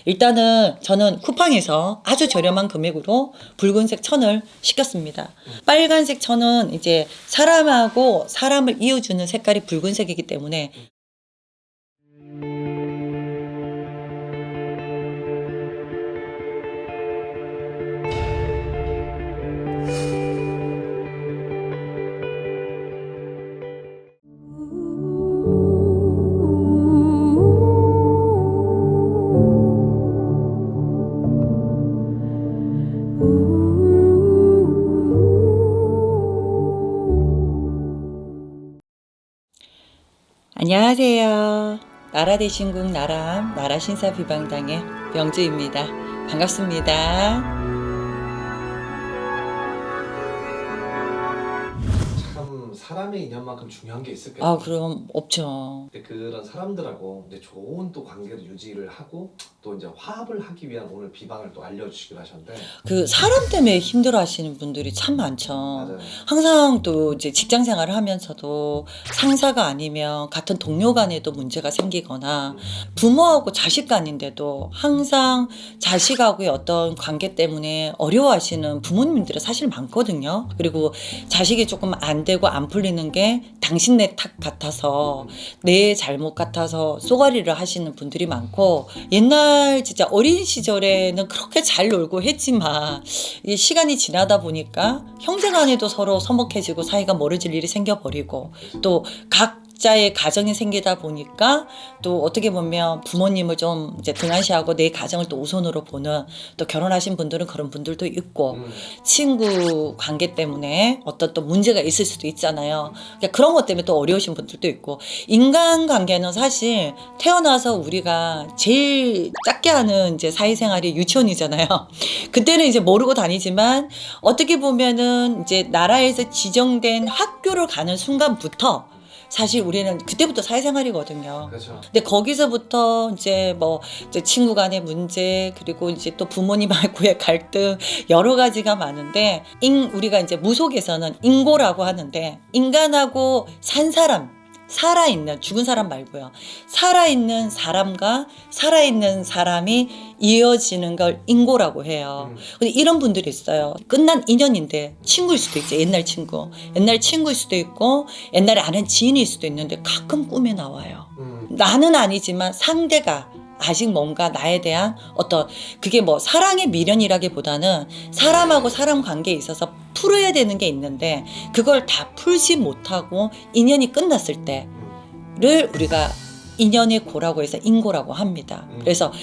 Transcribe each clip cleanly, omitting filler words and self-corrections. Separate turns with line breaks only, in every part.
일단은 저는 쿠팡에서 아주 저렴한 금액으로 붉은색 천을 시켰습니다. 빨간색 천은 이제 사람하고 사람을 이어주는 색깔이 붉은색이기 때문에 안녕하세요. 나라대신국 나라신사비방당의 명주입니다. 반갑습니다.
참 사람의 인연만큼 중요한 게 있을까요?
그럼 없죠.
근데 그런 사람들하고 이제 좋은 또 관계를 유지를 하고 또 이제 화합을 하기 위한 오늘 비방을 또 알려주시기로 하셨는데
그 사람 때문에 힘들어 하시는 분들이 참 많죠.
맞아요.
항상 또 이제 직장 생활을 하면서도 상사가 아니면 같은 동료 간에도 문제가 생기거나 부모하고 자식 간인데도 항상 자식하고의 어떤 관계 때문에 어려워하시는 부모님들이 사실 많거든요. 그리고 자식이 조금 안 되고 안 풀리는 게 당신네 탓 같아서 내 잘못 같아서 쏘가리를 하시는 분들이 많고, 옛날 진짜 어린 시절에는 그렇게 잘 놀고 했지만 이 시간이 지나다 보니까 형제간에도 서로 서먹해지고 사이가 멀어질 일이 생겨버리고, 또 각자의 가정이 생기다 보니까 또 어떻게 보면 부모님을 좀 이제 등한시하고 내 가정을 또 우선으로 보는, 또 결혼하신 분들은 그런 분들도 있고, 친구 관계 때문에 어떤 또 문제가 있을 수도 있잖아요. 그러니까 그런 것 때문에 또 어려우신 분들도 있고, 인간관계는 사실 태어나서 우리가 제일 작게 하는 이제 사회생활이 유치원이잖아요. 그때는 이제 모르고 다니지만 어떻게 보면은 이제 나라에서 지정된 학교를 가는 순간부터 사실 우리는 그때부터 사회생활이거든요.
그렇죠.
근데 거기서부터 이제 뭐 이제 친구 간의 문제, 그리고 이제 또 부모님하고의 갈등, 여러 가지가 많은데, 우리가 이제 무속에서는 인고라고 하는데, 인간하고 산 사람, 살아있는, 죽은 사람 말고요, 살아있는 사람과 살아있는 사람이 이어지는 걸 인고라고 해요. 근데 이런 분들이 있어요. 끝난 인연인데 친구일 수도 있죠. 옛날 친구일 수도 있고, 옛날에 아는 지인일 수도 있는데 가끔 꿈에 나와요. 나는 아니지만 상대가 아직 뭔가 나에 대한 어떤, 그게 뭐 사랑의 미련이라기보다는 사람하고 사람 관계에 있어서 풀어야 되는 게 있는데 그걸 다 풀지 못하고 인연이 끝났을 때를 우리가 인연의 고라고 해서 인고라고 합니다. 그래서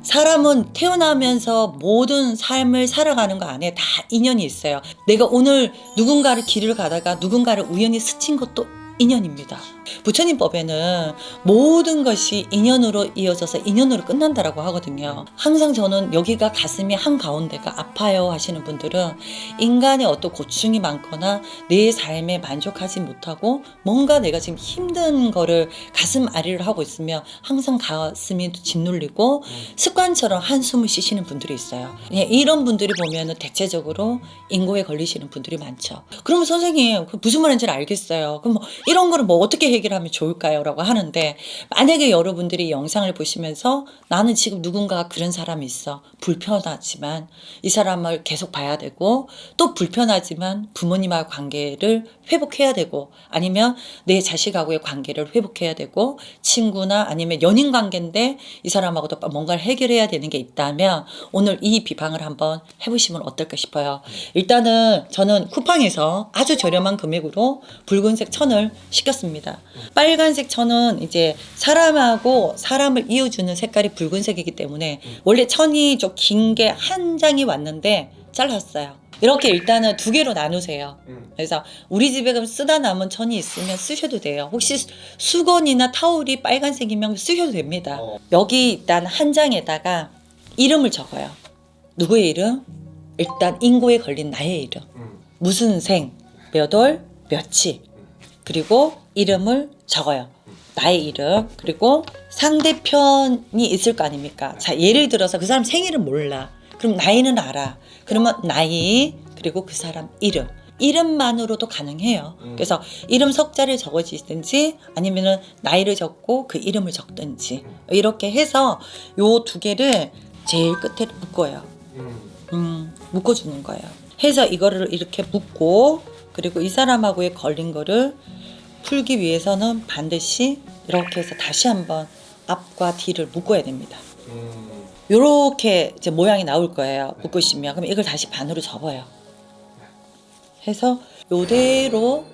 사람은 태어나면서 모든 삶을 살아가는 거 안에 다 인연이 있어요. 내가 오늘 누군가를 길을 가다가 누군가를 우연히 스친 것도 인연입니다. 부처님 법에는 모든 것이 인연으로 이어져서 인연으로 끝난다라고 하거든요. 항상 저는 여기가 가슴이 한가운데가 아파요 하시는 분들은 인간의 어떤 고충이 많거나 내 삶에 만족하지 못하고 뭔가 내가 지금 힘든 거를 가슴 아리를 하고 있으면 항상 가슴이 짓눌리고 습관처럼 한숨을 쉬시는 분들이 있어요. 이런 분들이 보면은 대체적으로 인고에 걸리시는 분들이 많죠. 그러면 선생님 무슨 말인지 알겠어요. 그럼 뭐 이런 거를 뭐 어떻게 해결하면 좋을까요? 라고 하는데, 만약에 여러분들이 영상을 보시면서 나는 지금 누군가가 그런 사람이 있어. 불편하지만 이 사람을 계속 봐야 되고, 또 불편하지만 부모님하고 관계를 회복해야 되고, 아니면 내 자식하고의 관계를 회복해야 되고, 친구나 아니면 연인 관계인데 이 사람하고도 뭔가를 해결해야 되는 게 있다면 오늘 이 비방을 한번 해보시면 어떨까 싶어요. 일단은 저는 쿠팡에서 아주 저렴한 금액으로 붉은색 천을 시켰습니다. 빨간색 천은 이제 사람하고 사람을 이어주는 색깔이 붉은색이기 때문에 원래 천이 좀 긴 게 한 장이 왔는데 잘랐어요. 이렇게 일단은 두 개로 나누세요. 그래서 우리 집에 그럼 쓰다 남은 천이 있으면 쓰셔도 돼요. 혹시 수건이나 타올이 빨간색이면 쓰셔도 됩니다. 여기 일단 한 장에다가 이름을 적어요. 누구의 이름? 일단 인고에 걸린 나의 이름. 무슨 생, 몇 월, 며칠. 그리고 이름을 적어요. 나의 이름. 그리고 상대편이 있을 거 아닙니까? 자, 예를 들어서 그 사람 생일은 몰라. 그럼 나이는 알아. 그러면 나이, 그리고 그 사람 이름. 이름만으로도 가능해요. 그래서 이름 석자를 적어주든지 아니면은 나이를 적고 그 이름을 적든지 이렇게 해서 요 두 개를 제일 끝에 묶어요. 묶어주는 거예요. 해서 이거를 이렇게 묶고 그리고 이 사람하고의 걸린 거를 풀기 위해서는 반드시 이렇게 해서 다시 한번 앞과 뒤를 묶어야 됩니다. 요렇게 이제 모양이 나올 거예요. 묶으시면. 그럼 이걸 다시 반으로 접어요. 해서 요대로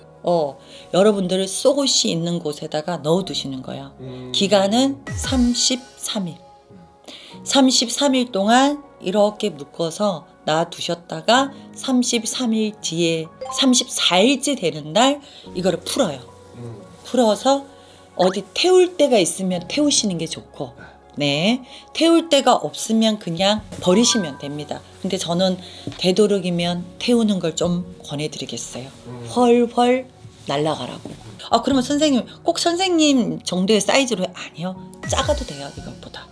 여러분들 속옷이 있는 곳에다가 넣어 두시는 거예요. 기간은 33일. 33일 동안 이렇게 묶어서 놔 두셨다가 33일 뒤에 34일째 되는 날 이거를 풀어요. 풀어서 어디 태울 데가 있으면 태우시는 게 좋고, 네, 태울 데가 없으면 그냥 버리시면 됩니다. 근데 저는 되도록이면 태우는 걸 좀 권해드리겠어요. 훨훨 날아가라고. 아, 그러면 선생님 꼭 선생님 정도의 사이즈로 아니요, 작아도 돼요. 이것보다.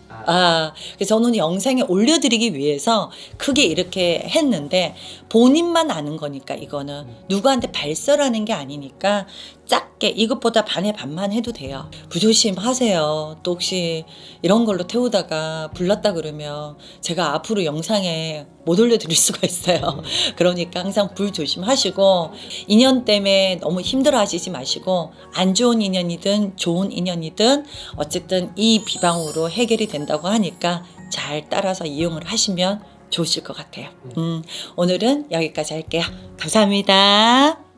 그래서 저는 영상에 올려드리기 위해서 크게 이렇게 했는데 본인만 아는 거니까 이거는 누구한테 발설하는 게 아니니까 작게 이것보다 반의 반만 해도 돼요. 부조심하세요. 또 혹시 이런 걸로 태우다가 불났다 그러면 제가 앞으로 영상에 못 올려드릴 수가 있어요. 그러니까 항상 불 조심하시고 인연 때문에 너무 힘들어 하시지 마시고 안 좋은 인연이든 좋은 인연이든 어쨌든 이 비방으로 해결이 된다고 하니까 잘 따라서 이용을 하시면 좋으실 것 같아요. 오늘은 여기까지 할게요. 감사합니다.